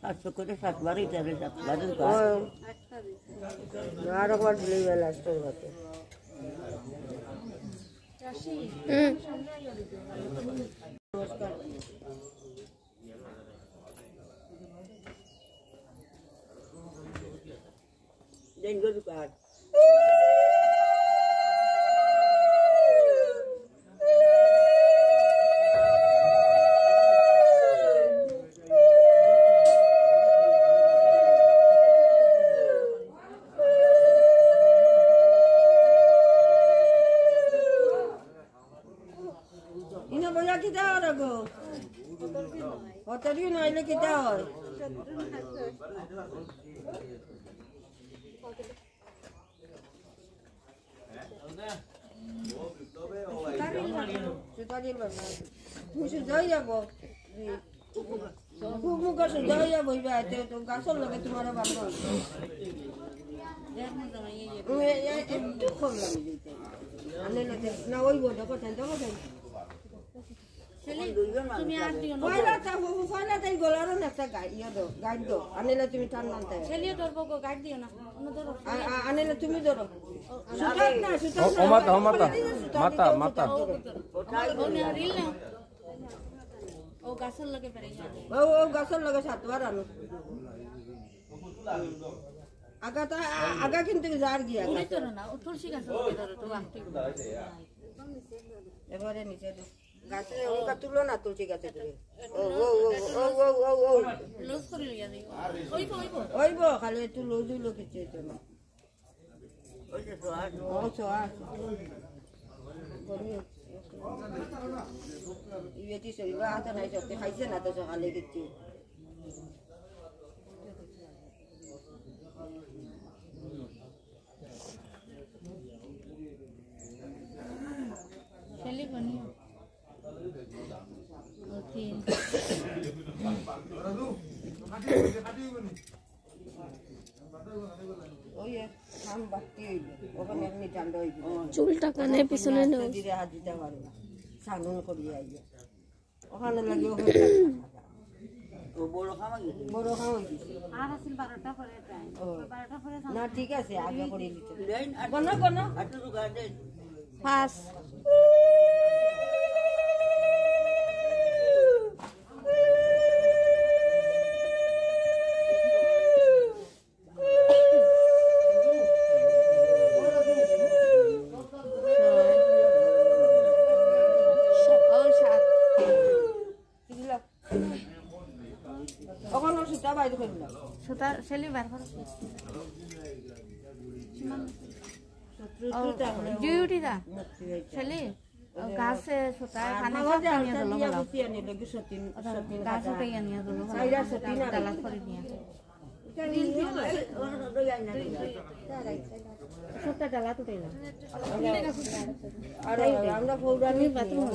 700 করে 7 বারই তারে 7 বারের আর একবার দিলেই বেলা স্টোর হতে দেন গরু কাট ইনো বয়া কিটা হয় গো কতদিন হইলে কিটা হয় তুমি সুজাই যাব খুব মুখ সুজাই যাব তো গাছর লগে তোমার ভালো একটু কম লাগে দিতে আনে না ওই বোধ কথা তুমি গলার একটা গাইড দো আনেলে তুমি টান টানতে আনেলে তুমি ধরো গাছের লগে 7 বার আনো আগা কিন্তু যার গিয়া এবারে নিচে গাছে ওটা তুলো না তুলসী গাছে ওইব খালি একটু লুজ হইলো কিছু হইতো না ইয়েটি শরীবা হাতে নাই সত্যি খাইছে না তো সকালে কিছু চুলটা কানে পিছনে হাত দিতে পারো সানুন করিয়ে আইয়া ওখানে লাগে বড় খাওয়া না ঠিক আছে আগে করে দিতে পাঁচ ওখানে সুতা বাইর করলাম সুতা সেলি বার করো ডিউটি দা সেলি গাছে সুতা কানে কথা নিয়ে দলো বলা গাছ উঠাইয়া নিয়ে দলো ডালা করে নিয়ে সুতা ডালা উঠাইলা আর আমরা ফৌরানি বাথরুম